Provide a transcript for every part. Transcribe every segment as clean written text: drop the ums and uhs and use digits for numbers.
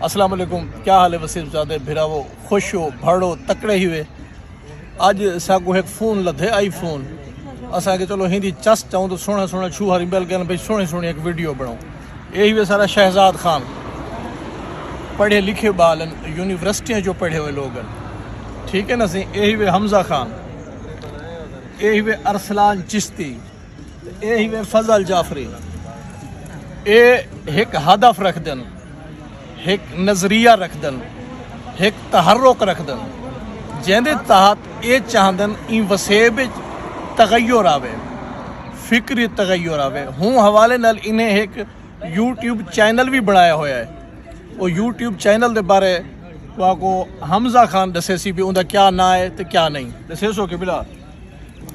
अस्सलाम वालेकुम, क्या हाल है वसीम ज़ादे भिरावो, खुश हो भड़ो तकड़े ही वे। अज सागो एक फ़ोन लधे आईफोन असा के चलो हिंदी चस चाहूँ तो सोहना सोहना छूहारी बैल कहना भाई सोहनी सोहनी एक वीडियो बनाऊँ। यही वे सारा शहजाद खान पढ़े लिखे बाल यूनिवर्सिटियाँ जो पढ़े हुए लोग हैं, ठीक है ना सी। यही वे हमजा खान, यही वे अरसलान चिश्ती, यही वे फजल जाफरी। ये एक हदफ रख दन, एक नज़रिया रख दन, एक तहरुक रख दन, जैंदे तहत ये चाहदन इन वसेब तगय्युर आवे, फिक्री तगय्युर आवे। हूँ हवाले नाल इन्हें एक यूट्यूब चैनल भी बनाया होया है। वो यूट्यूब चैनल के बारे को हमजा खान दसे सी भी उनका क्या ना है तो क्या नहीं दसे सो के बिला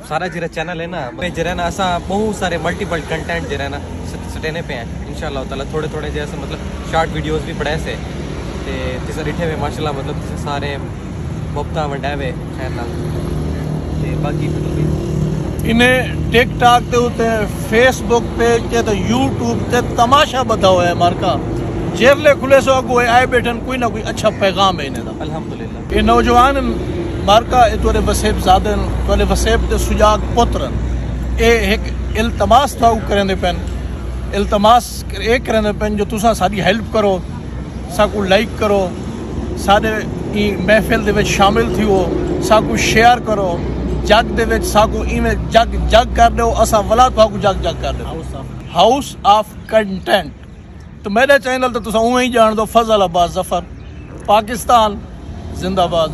सारा जरा चैनल है ना जरा ना असा बहुत सारे मल्टीपल कंटेंट जरा ना सटेने पे हैं इंशाल्लाह ताला। थोड़े थोड़े जैसे मतलब शॉर्ट वीडियोस भी पड़े से ते जिस रिठे में माशाल्लाह मतलब जिस सारे मुफ्ता वंडा वे खैर नाल ते बाकी इन्हें टिकटॉक के उत्ते फेसबुक पेज के तो यूट्यूब ते तमाशा बता हुआ है मार्का जेरले खुले सो अगो आए बैठन कोई ना कोई अच्छा पैगाम है इन्हें दा अल्हम्दुलिल्लाह। ये नौजवान मार्का तोरे वसेब ज़ादन तोरे वसेब ते सुजाग पुत्रन ए एक इल्तमास था करने पेन इल्तमास एक करने पेन जो तुसा सारी हेल्प करो, साकू लाइक करो, सारे महफिल दे विच शामिल थी हो, साकू शेयर करो, जग दे विच साकू इवें जग जग कर दो, असा वला ताकू जग जग कर दो। हाउस ऑफ कंटेंट तो मेरे चैनल तो तुसा उवें ही जान दो। फजल अब्बास जफर, पाकिस्तान जिंदाबाद।